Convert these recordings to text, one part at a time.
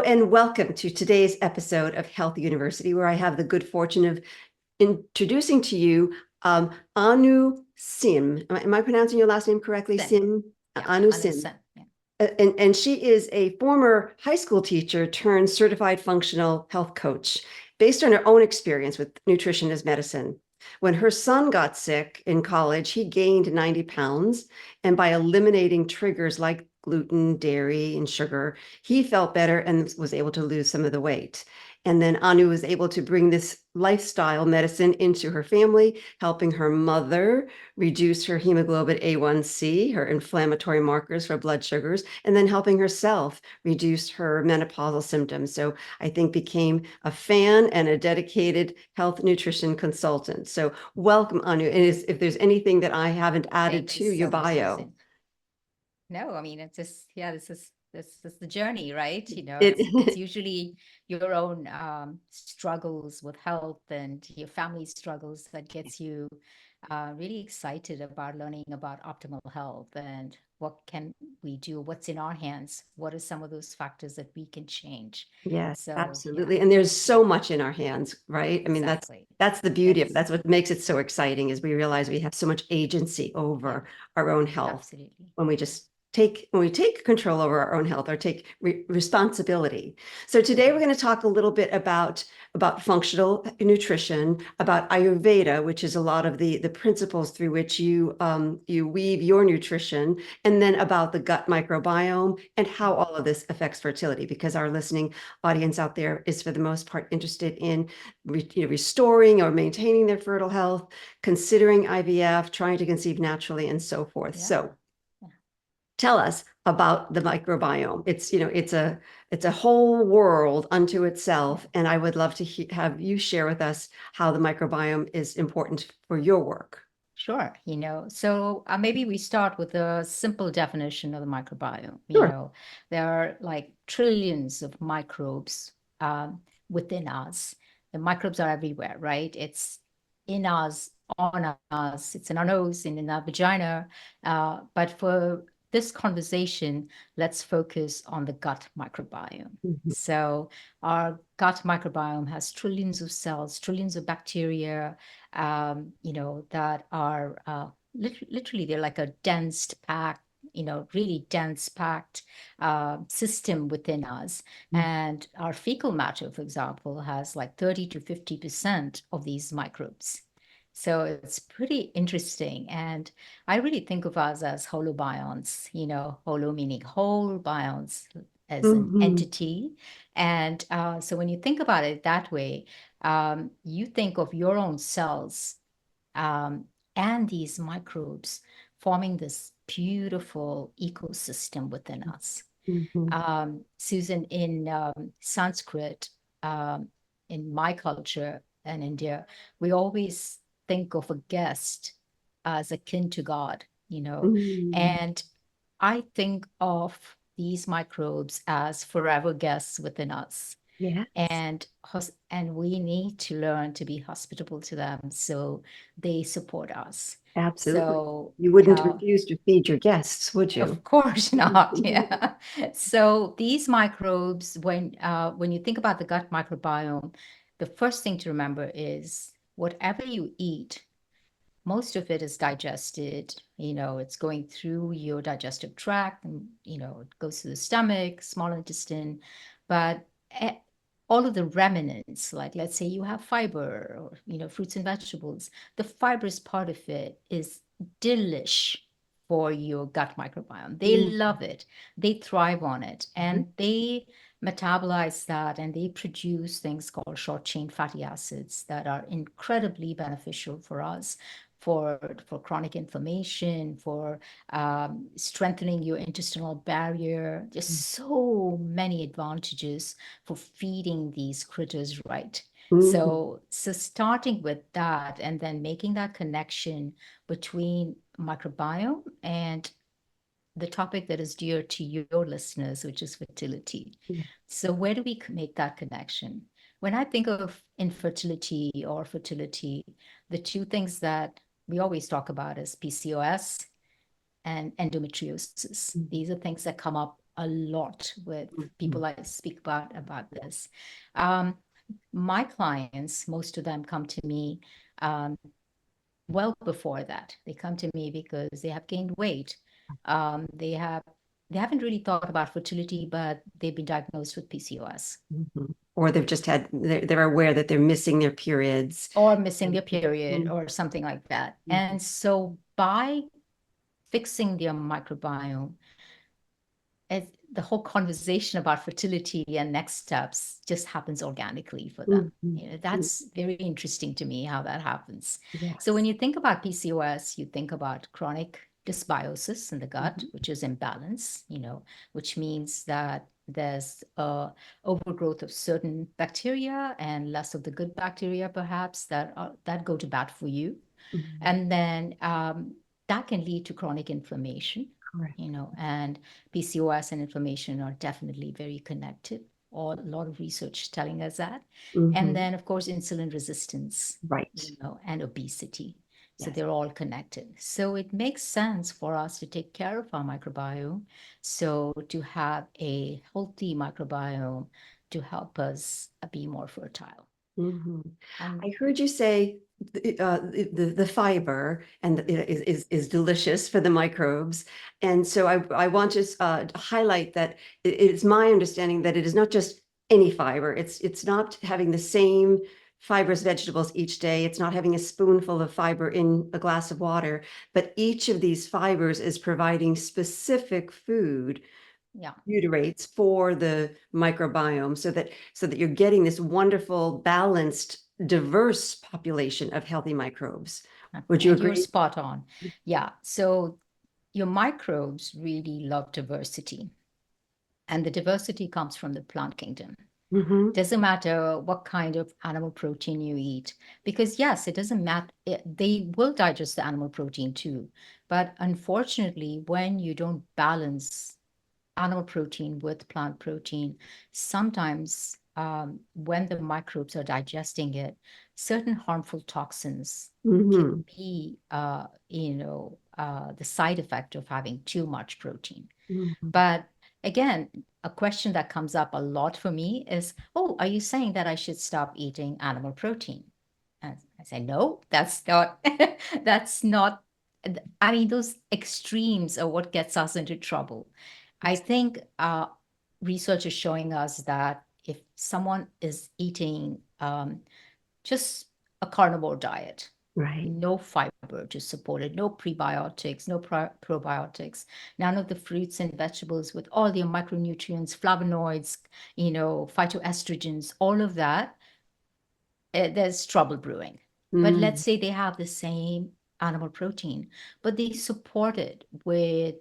and welcome to today's episode of Health University, where I have the good fortune of introducing to you Anu Sim. Am I pronouncing your last name correctly? Sim? Yeah, Anu Anu Sim. Sen. Yeah. And she is a former high school teacher turned certified functional health coach based on her own experience with nutrition as medicine. When her son got sick in college, he gained 90 pounds. And by eliminating triggers like gluten, dairy, and sugar, he felt better and was able to lose some of the weight. And then Anu was able to bring this lifestyle medicine into her family, helping her mother reduce her hemoglobin A1C, her inflammatory markers for blood sugars, and then helping herself reduce her menopausal symptoms. So I think became a fan and a dedicated health nutrition consultant. So welcome, Anu. And if there's anything that I haven't added Thank you to your so much, bio. Susan. No, I mean, it's just, yeah, this is the journey, right? It's It usually your own struggles with health and your family struggles that gets you really excited about learning about optimal health and what can we do, what's in our hands, what are some of those factors that we can change. Yes, So yeah, absolutely. And there's so much in our hands, right? I mean, exactly. that's the beauty of it. That's That's what makes it so exciting is we realize we have so much agency yeah, over our own health absolutely. when we take control over our own health or take responsibility. So today we're going to talk a little bit about functional nutrition, about Ayurveda, which is a lot of the principles through which you weave your nutrition, and then about the gut microbiome and how all of this affects fertility, because our listening audience out there is for the most part interested in restoring or maintaining their fertile health, considering IVF, trying to conceive naturally, and so forth. Yeah. So Yeah. tell us about the microbiome. It's a whole world unto itself, and I would love to have you share with us how the microbiome is important for your work. Sure. So maybe we start with a simple definition of the microbiome. Sure. There are like trillions of microbes within us. The microbes are everywhere, right? It's in us, on us, it's in our nose and in our vagina. But for this conversation, let's focus on the gut microbiome. Mhm. So our gut microbiome has trillions of cells, trillions of bacteria, that are literally they're like a dense packed, really dense packed system within us. And our fecal matter, for example, has like 30 to 50% of these microbes. So it's pretty interesting. And I really think of us as holobionts, holo meaning whole, bionts as an Mhm. entity. And so when you think about it that way, you think of your own cells um, and these microbes forming this beautiful ecosystem within us. Mhm. Susan, in Sanskrit, um, in my culture and India, we always think of a guest as akin to God, Mhm. and I think of these microbes as forever guests within us, Yes, and we need to learn to be hospitable to them so they support us. absolutely. So You wouldn't uh, refuse to feed your guests, would you? of course not. Yeah. So these microbes, when you think about the gut microbiome, the first thing to remember is whatever you eat, most of it is digested. It's going through your digestive tract, and it goes to the stomach, small intestine, but eh, all of the remnants, like let's say you have fiber or fruits and vegetables, the fibrous part of it is delish for your gut microbiome. They Mhm. love it, they thrive on it, and they metabolize that, and they produce things called short chain fatty acids that are incredibly beneficial for us, for chronic inflammation, for strengthening your intestinal barrier. There's so many advantages for feeding these critters right. Mhm. So starting with that and then making that connection between microbiome and the topic that is dear to your listeners, which is fertility. So where do we make that connection? When I think of infertility or fertility, the two things that we always talk about is PCOS and endometriosis. Mhm. These are things that come up a lot with Mhm. people I speak about this. Um, my clients, most of them come to me um, well before that. They come to me because they have gained weight. They haven't really thought about fertility, but they've been diagnosed with PCOS Mhm. Or they've just had, they're aware that they're missing their periods. or missing their period Mhm. or something like that. Mhm. And so by fixing their microbiome, the whole conversation about fertility and next steps just happens organically for them. Mhm. You know, that's very interesting to me how that happens. So when Yes. you think about PCOS, you think about chronic dysbiosis in the gut, Mhm. which is imbalance, which means that there's overgrowth of certain bacteria and less of the good bacteria, perhaps that go to bat for you. Mhm. And then that can lead to chronic inflammation, Correct. and PCOS and inflammation are definitely very connected. A lot of research telling us that. And Mhm. then, of course, insulin resistance, Right. and obesity. So Yes. they're all connected. So it makes sense for us to take care of our microbiome. So to have a healthy microbiome to help us be more fertile. Mhm. And I heard you say the fiber and is delicious for the microbes, and so I want to highlight that it's my understanding that it is not just any fiber. It's not having the same fibrous vegetables each day. It's not having a spoonful of fiber in a glass of water, but each of these fibers is providing specific food yeah, butyrates for the microbiome so that you're getting this wonderful, balanced, diverse population of healthy microbes. Would you and you're agree? spot on. Yeah. So your microbes really love diversity, and the diversity comes from the plant kingdom. Mm-hmm. Doesn't matter what kind of animal protein you eat, because yes, it doesn't matter. They will digest the animal protein too. But unfortunately, when you don't balance animal protein with plant protein, sometimes when the microbes are digesting it, certain harmful toxins can Mm-hmm. be, the side effect of having too much protein. Mm-hmm. But again, a question that comes up a lot for me is, oh, are you saying that I should stop eating animal protein? And I say, no, that's not, that's not, I mean, those extremes are what gets us into trouble. I Yes. think research is showing us that if someone is eating just a carnivore diet, Right. no fiber to support it, no prebiotics, no probiotics, none of the fruits and vegetables with all their micronutrients, flavonoids, phytoestrogens, all of that, there's trouble brewing. But let's Mm-hmm. say they have the same animal protein, but they support it with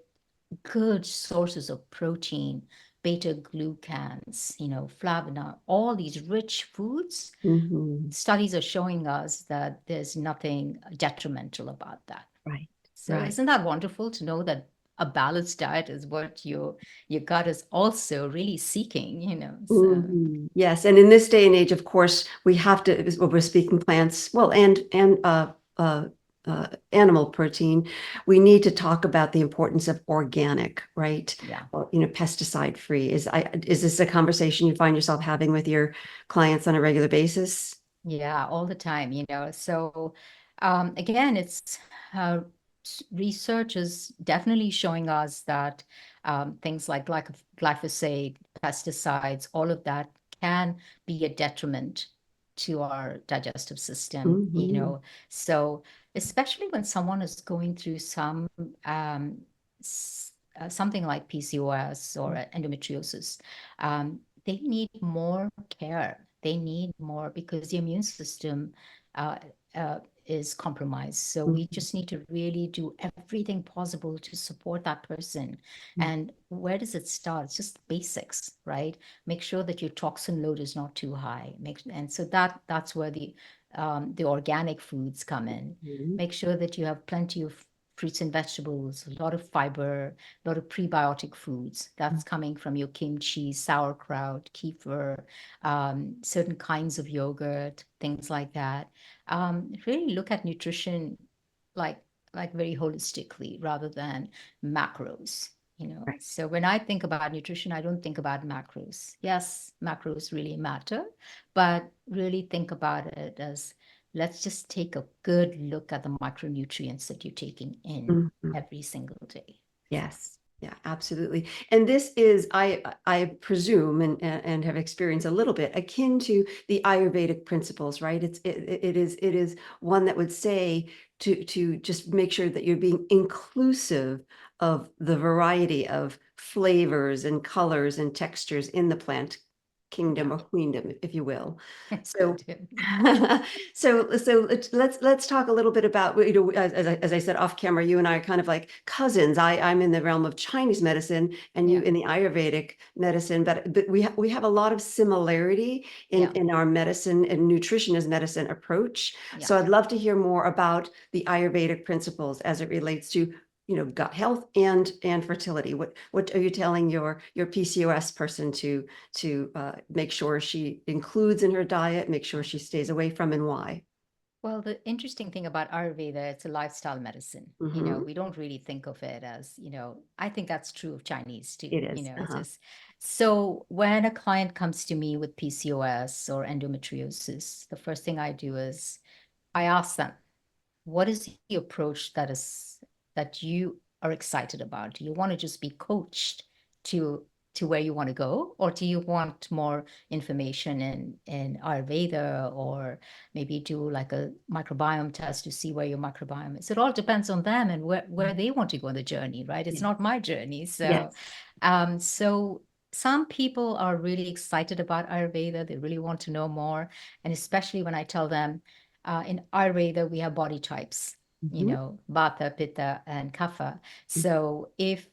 good sources of protein, beta glucans, flavonoid, all these rich foods. Mm-hmm. Studies are showing us that there's nothing detrimental about that. Right. So Right. isn't that wonderful to know that a balanced diet is what your gut is also really seeking. So Mhm. Yes, and in this day and age, of course, we have to, well, we're speaking plants, well, and animal protein. We need to talk about the importance of organic, right? yeah. Or, pesticide free. Is this a conversation you find yourself having with your clients on a regular basis? Yeah, all the time. So again, it's research is definitely showing us that things like glyphosate, pesticides, all of that can be a detriment to our digestive system. Mhm. So especially when someone is going through um, something like PCOS or endometriosis, they need more care. They need more because the immune system uh, uh, is compromised. So we Mhm. just need to really do everything possible to support that person. Mhm. And where does it start? It's just basics, right? Make sure that your toxin load is not too high. And so that's where the organic foods come in. Mhm. Make sure that you have plenty of fruits and vegetables, a lot of fiber, a lot of prebiotic foods. That's coming from your kimchi, sauerkraut, kefir, certain kinds of yogurt, things like that. Really look at nutrition like like very holistically rather than macros. Right. So when I think about nutrition, I don't think about macros. Yes, macros really matter, but really think about it as, let's just take a good look at the micronutrients that you're taking in Mhm. every single day. Yes. Yeah, absolutely. And this is, I presume, and have experienced a little bit akin to the Ayurvedic principles, right? It is one that would say to just make sure that you're being inclusive of the variety of flavors and colors and textures in the plant kingdom Yeah, or queendom, if you will. So good. so let's talk a little bit about, as I said off camera, you and I are kind of like cousins. I'm in the realm of Chinese medicine and you Yeah, in the Ayurvedic medicine, but we have a lot of similarity yeah, in our medicine and nutrition as medicine approach. yeah. So I'd love to hear more about the Ayurvedic principles as it relates to gut health and fertility. What are you telling your PCOS person to make sure she includes in her diet, make sure she stays away from, and why? Well, the interesting thing about Ayurveda, it's a lifestyle medicine. Hmm. We don't really think of it as, I think that's true of Chinese too. It is. It's Uh-huh. just so when a client comes to me with PCOS or endometriosis, the first thing I do is I ask them, what is the approach that you are excited about? Do you want to just be coached to where you want to go, or do you want more information in Ayurveda, or maybe do like a microbiome test to see where your microbiome is? It all depends on them and where they want to go on the journey, right? It's Yeah. not my journey. Yes. So some people are really excited about Ayurveda. They really want to know more. And especially when I tell them, in Ayurveda, we have body types, Mhm. Vata, Pitta, and Kapha. So if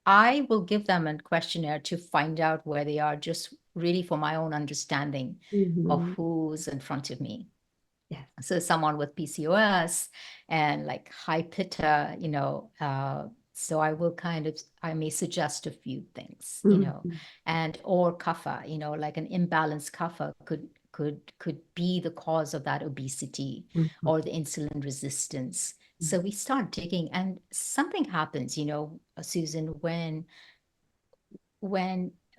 I will give them a questionnaire to find out where they are, just really for my own understanding of Mhm. who's in front of me. Yes. So someone with PCOS and like high Pitta, so I may suggest a few things, Mhm. and or Kapha, like an imbalanced Kapha could be the cause of that obesity Mhm. or the insulin resistance. So we start digging, and something happens, Susan, when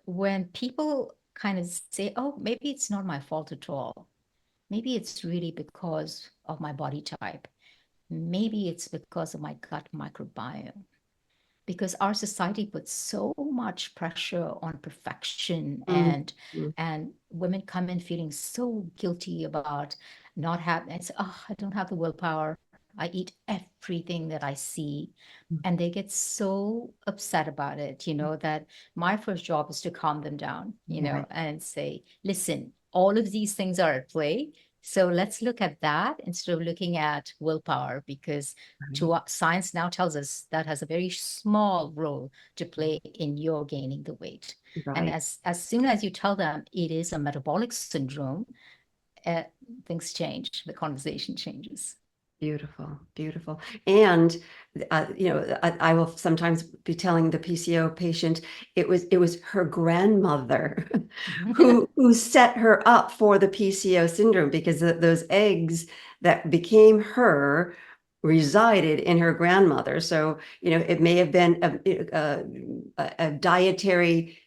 when people kind of say, "Oh, maybe it's not my fault at all. Maybe it's really because of my body type. Maybe it's because of my gut microbiome." Because our society puts so much pressure on perfection, Mhm. and women come in feeling so guilty about not having, and say, "Oh, I don't have the willpower. I eat everything that I see." And they get so upset about it, that my first job is to calm them down, Right. and say, "Listen, all of these things are at play. So let's look at that instead of looking at willpower, because Right. to science now tells us that has a very small role to play in your gaining the weight." And Right. as soon as you tell them it is a metabolic syndrome, uh, things change. The conversation changes. Beautiful, beautiful. And I will sometimes be telling the PCO patient it was her grandmother who set her up for the PCO syndrome, because those eggs that became her resided in her grandmother. So, it may have been a dietary,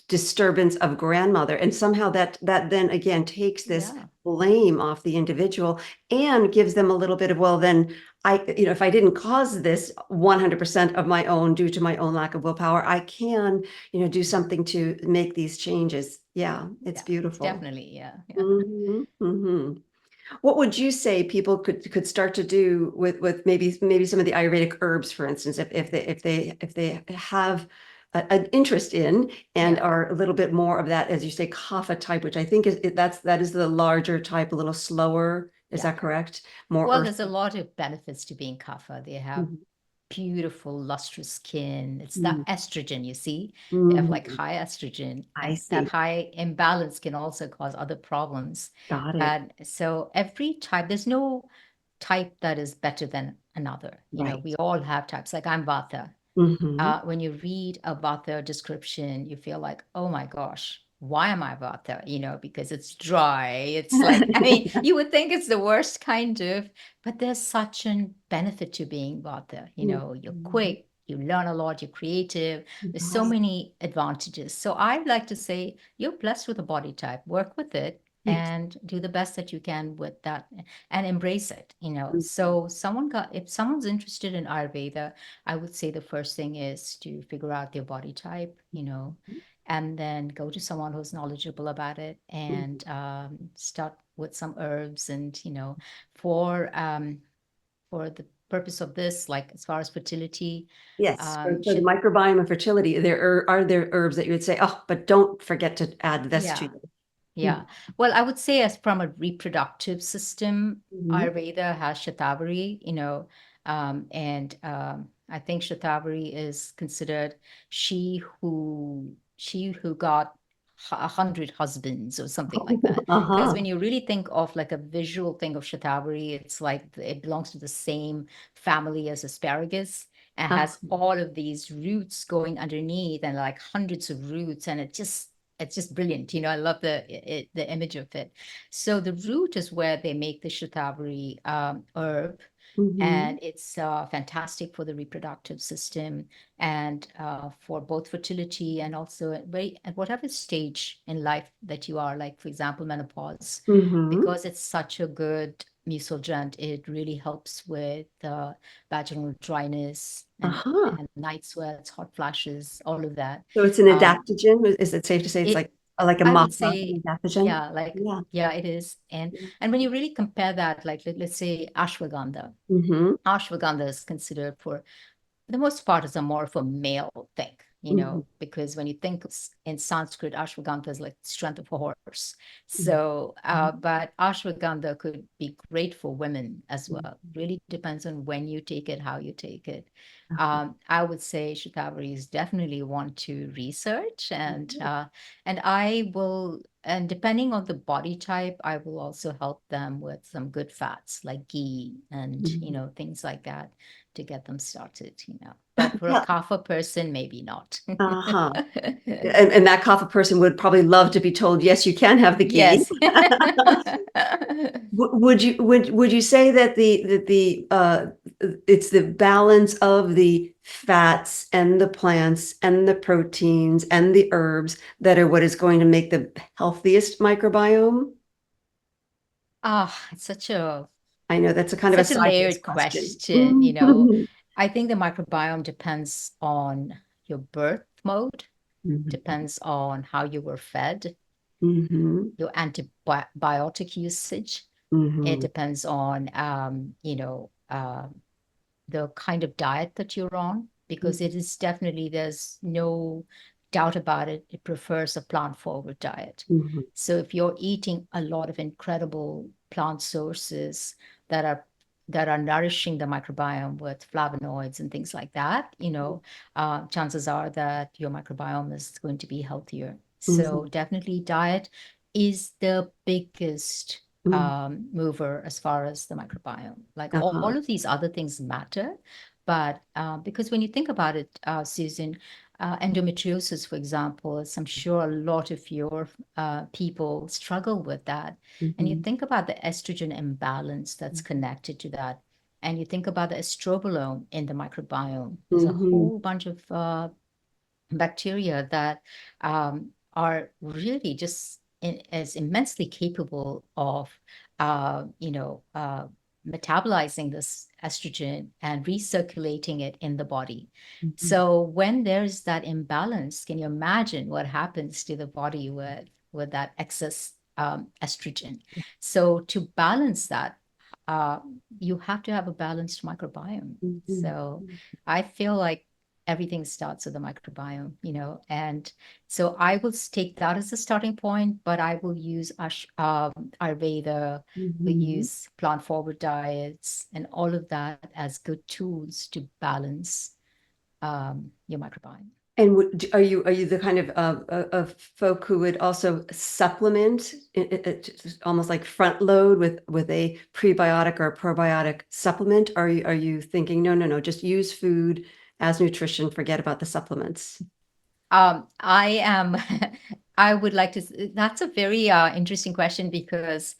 disturbance of grandmother. And somehow that then again takes this Yeah, blame off the individual and gives them a little bit of, well, then if I didn't cause this 100% of my own due to my own lack of willpower, I can, do something to make these changes. Yeah, it's yeah, beautiful. definitely. Yeah, yeah. Hmm. Hmm. What would you say people could start to do with maybe some of the Ayurvedic herbs, for instance, if they have an interest in and Yeah, are a little bit more of that, as you say, kapha type, which I think that is the larger type, a little slower. Is yeah. that correct? More Well, earth. there's a lot of benefits to being kapha. They have Mhm. beautiful, lustrous skin. It's the Mhm. estrogen, you see. They have like Mhm. high estrogen, I and that see. high imbalance can also cause other problems. Got it. And so every type, there's no type that is better than another. Right. We all have types. Like I'm Vata. Hmm. When you read a Vata description, you feel like, oh my gosh, why am I Vata? Because it's dry. It's like, I mean, you would think it's the worst kind of, but there's such a benefit to being Vata. You're Mhm. quick, you learn a lot, you're creative. There's so Right. many advantages. So I like to say you're blessed with a body type, work with it Yes. and do the best that you can with that and embrace it, you know. Mhm. So if someone's interested in Ayurveda, I would say the first thing is to figure out their body type, you know, and then go to someone who's knowledgeable about it and start with some herbs and, you know, for for the purpose of this, like as far as fertility, Yes, for the should microbiome and fertility, are there herbs that you would say, oh, but don't forget to add this to yeah. it? Yeah. Well, I would say as from a reproductive system, Mhm. Ayurveda has Shatavari, you know, and I think Shatavari is considered she who got 100 husbands or something like that. Because Uh-huh. when you really think of like a visual thing of Shatavari, it's like it belongs to the same family as asparagus and Uh, has all of these roots going underneath and like hundreds of roots, and it's just brilliant. You know, I love the image of it. So the root is where they make the shatavari herb, and mhm. it's fantastic for the reproductive system and for both fertility and also at whatever stage in life that you are, like for example, menopause, Mhm. because it's such a good mucilagent. It really helps with vaginal dryness Uh-huh. and night sweats, hot flashes, all of that. So it's an Um, adaptogen. Is it safe to say it's it, like a I would matcha, say, an adaptogen? yeah, like, Yeah. yeah, it is. And when you really compare that, like, let's say ashwagandha. Mm-hmm. Ashwagandha is considered for the most part is a more of a male thing, you Mm-hmm. know, because when you think in Sanskrit, ashwagandha is like strength of a horse. Mm-hmm. So, but ashwagandha could be great for women as well. Really depends on when you take it, how you take it. I would say Shatavari is definitely one to research, and I will, and depending on the body type, I will also help them with some good fats like ghee and you Mm-hmm. know things like that to get them started, you know. But for a Yeah. kapha person, maybe not. Uh-huh. And that coffee person would probably love to be told, yes, you can have the ghee. Yes. Would you say that the it's the balance of the fats and the plants and the proteins and the herbs that are what is going to make the healthiest microbiome? Ah, it's I know that's a kind of a such a sideways layered question. question, you know. I think the microbiome depends on your birth mode, Mhm. depends on how you were fed, Mhm. your antibiotic usage. It Mhm. depends on, you know, the kind of diet that you're on, because it Mhm. is definitely, there's no doubt about it, it prefers a plant forward diet. Mhm. So if you're eating a lot of incredible plant sources that are that are nourishing the microbiome with flavonoids and things like that, you know, chances are that your microbiome is going to be healthier. So Mhm. definitely diet is the biggest Mhm. mover as far as the microbiome. Like Uh-huh. all of these other things matter, but because when you think about it, Susan, endometriosis, for example, is I'm sure a lot of your people struggle with that. And you Mhm. think about the estrogen imbalance that's connected to that. And you think about the estrobolome in the microbiome. There's a Mhm. whole bunch of bacteria that are really just is immensely capable of, you know, metabolizing this estrogen and recirculating it in the body. Mhm. So when there's that imbalance, can you imagine what happens to the body with that excess estrogen? So to balance that, uh, you have to have a balanced microbiome. Mhm. So I feel like everything starts with the microbiome, you know, and so I will take that as a starting point, but I will use Ayurveda, we Mhm. use plant forward diets and all of that as good tools to balance your microbiome. And are you the kind of folk who would also supplement just almost like front load with a prebiotic or a probiotic supplement? Are you thinking no, just use food as nutrition, forget about the supplements? I am, I would like to, that's a very interesting question because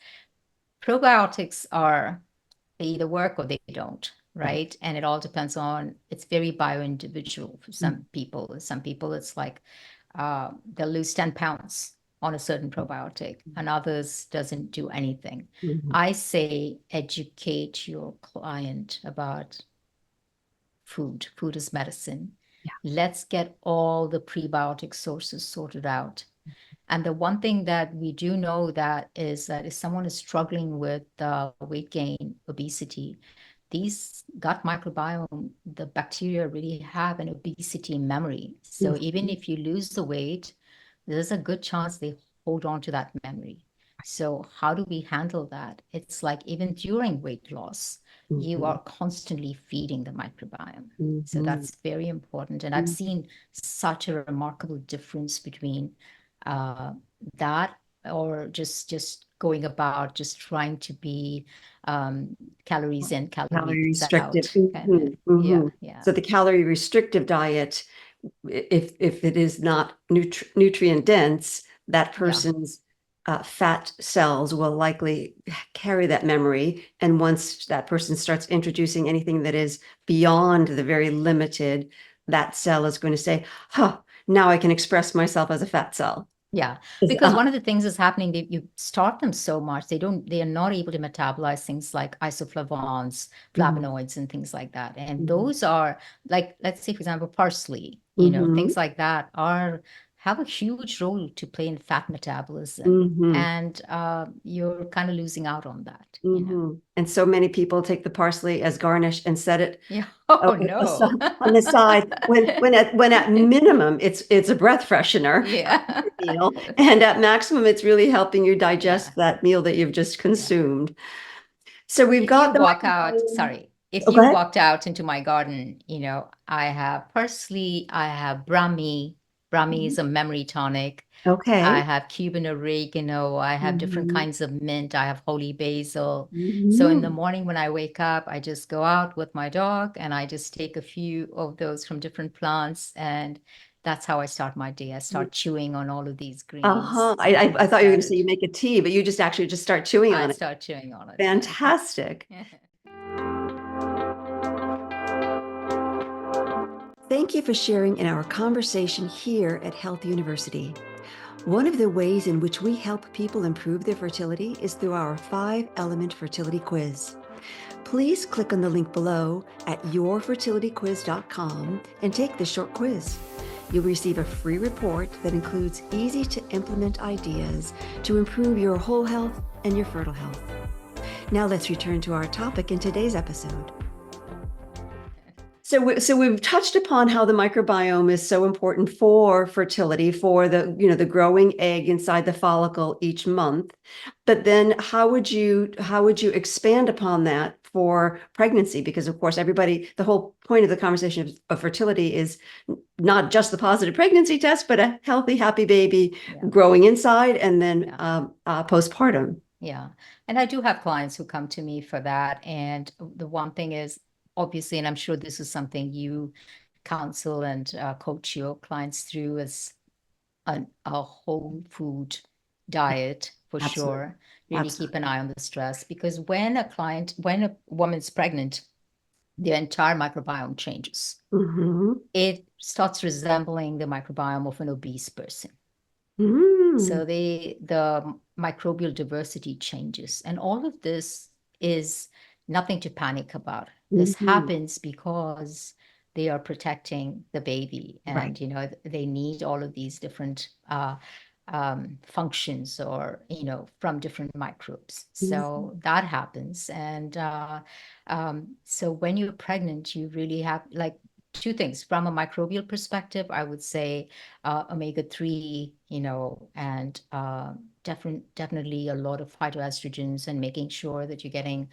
probiotics are, they either work or they don't, right? And it all depends on, it's very bio-individual for some people. Some people, it's like they'll lose 10 pounds on a certain probiotic, and others doesn't do anything. Mhm. I say educate your client about food. Food is medicine. Yeah. Let's get all the prebiotic sources sorted out. And the one thing that we do know that is that if someone is struggling with weight gain, obesity, these gut microbiome, the bacteria really have an obesity memory. So even Mhm. if you lose the weight, there's a good chance they hold on to that memory. So how do we handle that? It's like even during weight loss, you Mhm. are constantly feeding the microbiome. So Mhm. that's very important. And I've Mhm. seen such a remarkable difference between uh, that or just going about just trying to be calories in, Calorie calories restrictive. out kind of. Mhm. Yeah, Mhm. yeah, So the calorie restrictive diet, if it is not nutrient dense, that yeah, person's fat cells will likely carry that memory. And once that person starts introducing anything that is beyond the very limited, that cell is going to say, huh, now I can express myself as a fat cell. yeah. Is- Because one of the things is happening, you start them so much, they are not able to metabolize things like isoflavones, Mhm. flavonoids, and things like that. And Mhm. those are like, let's say, for example, parsley, Mhm. things like that are have a huge role to play in fat metabolism. Mhm. And you're kind of losing out on that. Mhm. And so many people take the parsley as garnish and set it Yeah. uh, Oh no. on the side when at minimum it's a breath freshener Yeah. your meal, and at maximum it's really helping you Yeah. digest that meal that you've just Yeah. consumed. So we've If you got the walk out, microphone. sorry, if Oh, go you ahead. walked out into my garden, I have parsley, I have Brahmi. Brahmi is a memory tonic. I Okay. have Cuban oregano. I have different Mhm. kinds of mint. I have holy basil. So in the Mhm. morning when I wake up, I just go out with my dog and I just take a few of those from different plants. And that's how I start my day. I start chewing on all of these Uh-huh. greens I and thought you were going to say started, you make a tea, but you just actually just start chewing I on it. start chewing on it. Yeah. Fantastic. Thank you for sharing in our conversation here at Health University. One of the ways in which we help people improve their fertility is through our 5-element fertility quiz. Please click on the link below at yourfertilityquiz.com and take this short quiz. You'll receive a free report that includes easy to implement ideas to improve your whole health and your fertile health. Now let's return to our topic in today's episode. So we've touched upon how the microbiome is so important for fertility, for the growing egg inside the follicle each month. But then how would you expand upon that for pregnancy? Because of course the whole point of the conversation of fertility is not just the positive pregnancy test, but a healthy, happy baby Yeah. growing inside and then Yeah. postpartum. Yeah. And I do have clients who come to me for that. And the one thing is, obviously, and I'm sure this is something you counsel and coach your clients through, is a whole food diet for Absolutely. sure. Really keep Absolutely. an eye on the stress, because when a woman's pregnant, their entire microbiome changes. Mm-hmm. It starts resembling the microbiome of an obese person. Mm-hmm. So the microbial diversity changes. And all of this is nothing to panic about. This Mm-hmm. happens because they are protecting the baby, Right. and they need all of these different functions, or from different microbes. Mhm. So that happens. And so when you're pregnant, you really have like two things. From a microbial perspective, I would say omega-3, and definitely a lot of phytoestrogens, and making sure that you're getting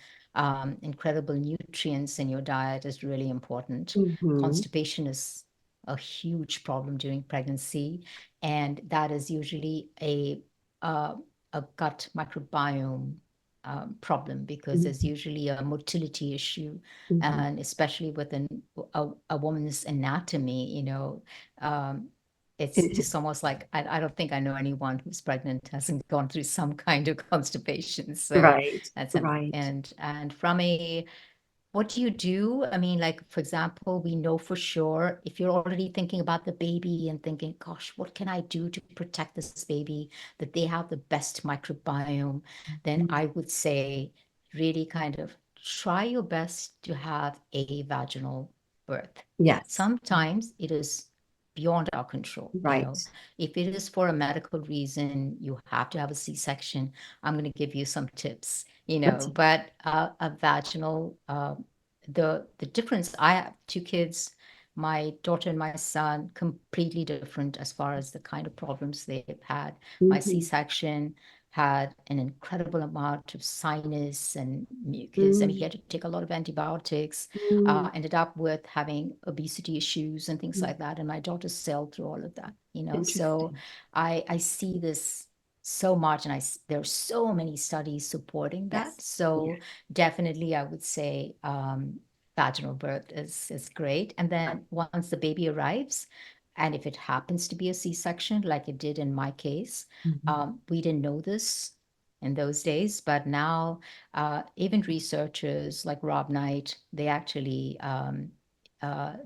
incredible nutrients in your diet is really important. Mhm. Constipation is a huge problem during pregnancy, and that is usually uh, a gut microbiome problem, because there's Mhm. usually a motility issue, Mhm. and especially within a woman's anatomy, um, it's It- just almost like I don't think I know anyone who's pregnant hasn't gone through some kind of constipation. So Right, that's right. and from a what do you do? I mean, like, for example, we know for sure if you're already thinking about the baby and thinking, gosh, what can I do to protect this baby, that they have the best microbiome, then Mm. I would say really kind of try your best to have a vaginal birth. Yes. Sometimes it is beyond our control, Right. If it is for a medical reason, you have to have a C-section, I'm going to give you some tips, That's but a vaginal, the difference, I have two kids, my daughter and my son, completely different as far as the kind of problems they've had. My mhm. C-section had an incredible amount of sinus and mucus. I mean, he Mm, had to take a lot of antibiotics, mm, ended up with having obesity issues and things mm. like that. And my daughter sailed through all of that, So Interesting. I see this so much, and there's so many studies supporting that. Yes. Yeah. So definitely, I would say vaginal birth is great. And Right. then once the baby arrives, and if it happens to be a C-section, like it did in my case, Mhm. we didn't know this in those days, but now even researchers like Rob Knight, they actually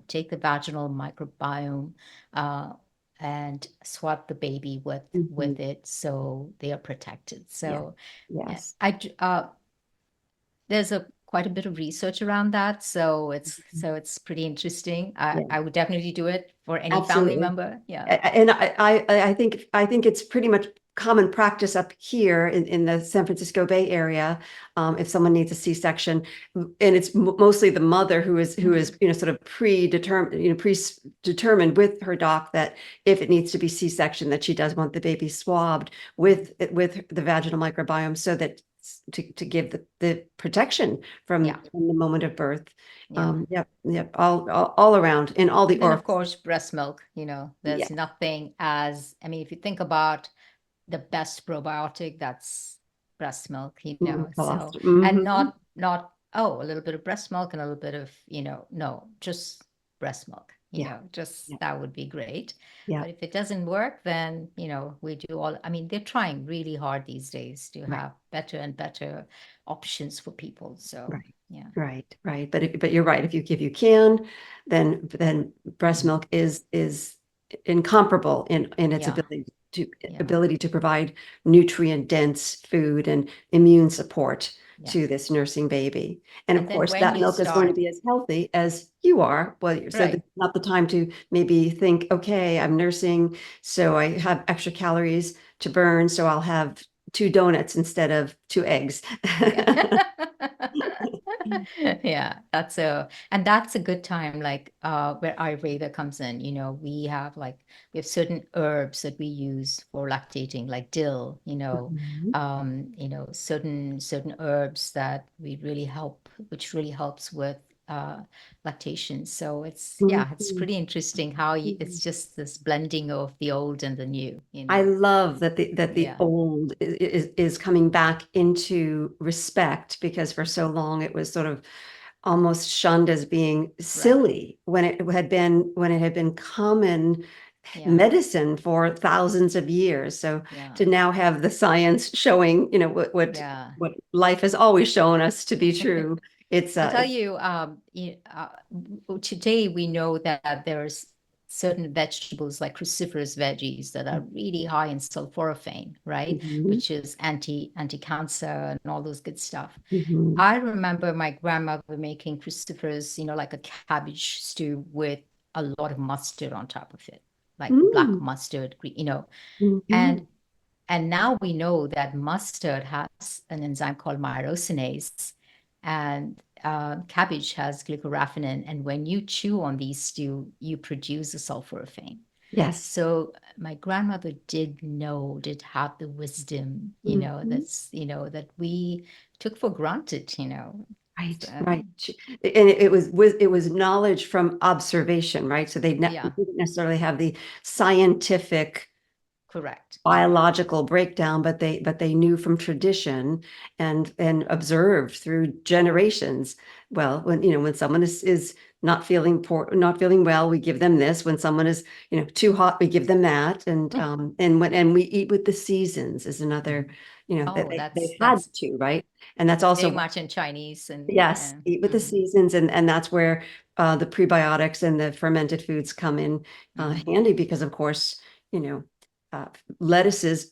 take the vaginal microbiome uh, and swab the baby Mhm. with it so they are protected. Yeah. So Yes. there's a quite a bit of research around that, so Mhm. it's pretty interesting. Yeah. I would definitely do it for any family Absolutely. member. Yeah. And I think it's pretty much common practice up here in the San Francisco Bay Area. If someone needs a C-section, and it's mostly the mother who is sort of predetermined, predetermined with her doc that if it needs to be C-section, that she does want the baby swabbed with the vaginal microbiome so that to give the protection Yeah. from the moment of birth. Yeah. Yep, yep, all around in all the And then, of orifices. course, breast milk, Yeah. there's nothing as, I mean, if you think about the best probiotic, that's breast milk, So, Colostrum. and Mhm. a little bit of breast milk and a little bit of, no, just breast milk, Yeah. just Yeah. that would be great. Yeah. But if it doesn't work, then, we do I mean, they're trying really hard these days to Right. have better and better options for people. So, Right. yeah. Right. Right. But you're right. If you can, then breast milk is incomparable in its Yeah. Yeah. ability to provide nutrient dense food and immune support Yeah. to this nursing baby. And of And then course, when that you milk is going to start, be as healthy as you are. Well, so this right. is not the time to maybe think, okay, I'm nursing, so I have extra calories to burn, so I'll have two donuts instead of two eggs. Yeah. Yeah, that's a good time, like where Ayurveda comes in. We have certain herbs that we use for lactating, like dill, Mhm. certain herbs that which really helps with lactation. So it's Mhm. pretty interesting how it's Mhm. just this blending of the old and the new. I love that the Yeah, old is coming back into respect because for so long it was sort of almost shunned as being right. silly when it had been common Yeah, medicine for thousands of years. So yeah, to now have the science showing, yeah. what life has always shown us to be true. It's I'll tell you, today we know that there's certain vegetables like cruciferous veggies that are really high in sulforaphane, right? Mhm, Which is anti-cancer and all those good stuff. mhm. I remember my grandmother making cruciferous, like a cabbage stew with a lot of mustard on top of it, like black Mm, mustard, and mhm. and now we know that mustard has an enzyme called myrosinase, and cabbage has glycoraphanin. And when you chew on these stew, you produce a sulforaphane. Yes. So my grandmother did have the wisdom, Mhm. that we took for granted, Right, So, right. And it was knowledge from observation, right? So they yeah, didn't necessarily have the scientific correct. Yeah, biological breakdown, but they knew from tradition and observed through generations. Well, when someone is not feeling not feeling well, we give them this. When someone is too hot, we give them that. And when we eat with the seasons is another that Oh, they had that's to, right? And that's very also, much in Chinese and yes, eat with the seasons. And that's where the prebiotics and the fermented foods come in handy because, of course, you know, uh, lettuces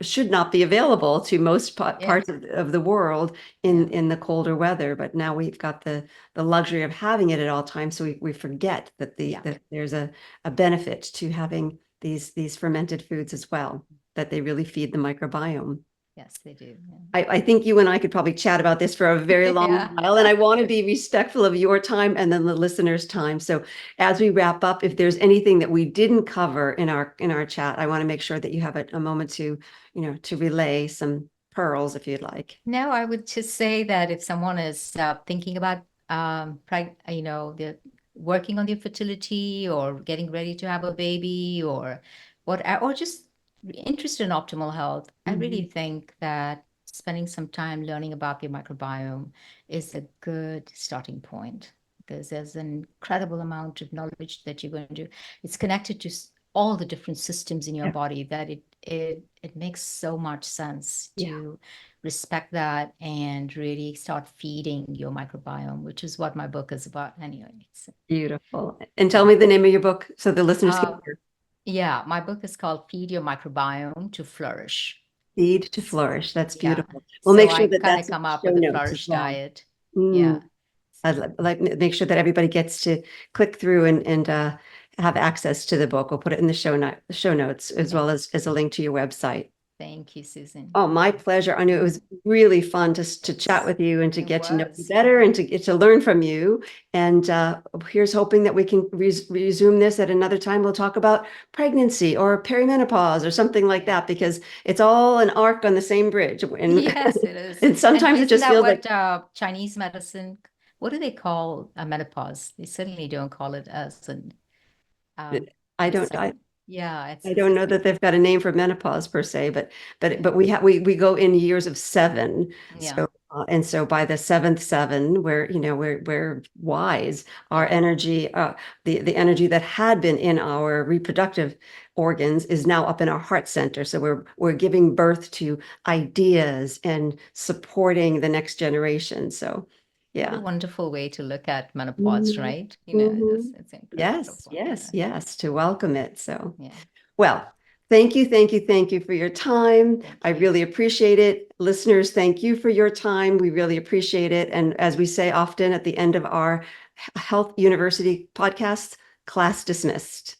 should not be available to most yeah, parts of the world yeah, in the colder weather. But now we've got the luxury of having it at all times. So we forget that yeah. that there's a benefit to having these fermented foods as well, that they really feed the microbiome. Yes, they do. I think you and I could probably chat about this for a very long Yeah. while, and I want to be respectful of your time and then the listeners' time. So as we wrap up, if there's anything that we didn't cover in our chat, I want to make sure that you have a moment to, to relay some pearls if you'd like. No, I would just say that if someone is thinking about, the working on their fertility or getting ready to have a baby or or just interested in optimal health, I really Mhm. think that spending some time learning about your microbiome is a good starting point because there's an incredible amount of knowledge that you're going to, it's connected to all the different systems in your Yeah, body that it makes so much sense yeah, to respect that and really start feeding your microbiome, which is what my book is about anyway. So, beautiful. And tell yeah. me the name of your book so the listeners can Uh, hear. yeah, my book is called Feed Your Microbiome to Flourish. Feed to Flourish. That's Yeah. beautiful. We'll So make sure I that kind of that's in come up the show with a notes as flourish well. diet. Mm. Yeah. I'd like to make sure that everybody gets to click through and have access to the book. We'll put it in the show notes as Thank, well as a link to your website. thank you, Susan. Oh, my pleasure. I knew it was really fun to chat It's, with you and to it get to know you was. better and to get to learn from you. And here's hoping that we can resume this at another time. We'll talk about pregnancy or perimenopause or something like Yeah. that because it's all an arc on the same bridge. And Yes, it is. and And sometimes it isn't just that feels like what Chinese medicine, what do they call a menopause? They certainly don't call it as an I the don't. second. Yeah, I it's don't a know that second. they've got a name for menopause per se, but Yeah. we go in years of seven. Yeah. So and so by the seventh seven, we're wise. Our Yeah. energy, the energy that had been in our reproductive organs is now up in our heart center. So we're giving birth to ideas and supporting the next generation. So What a yeah. wonderful way to look at menopause, Mhm. right? Mhm. It's Yes, incredible. yes, Yeah. yes, to welcome it. So. Yeah. Well, thank you for your time. Thank I you. really appreciate it. Listeners, thank you for your time. We really appreciate it. And as we say often at the end of our Health University podcasts, class dismissed.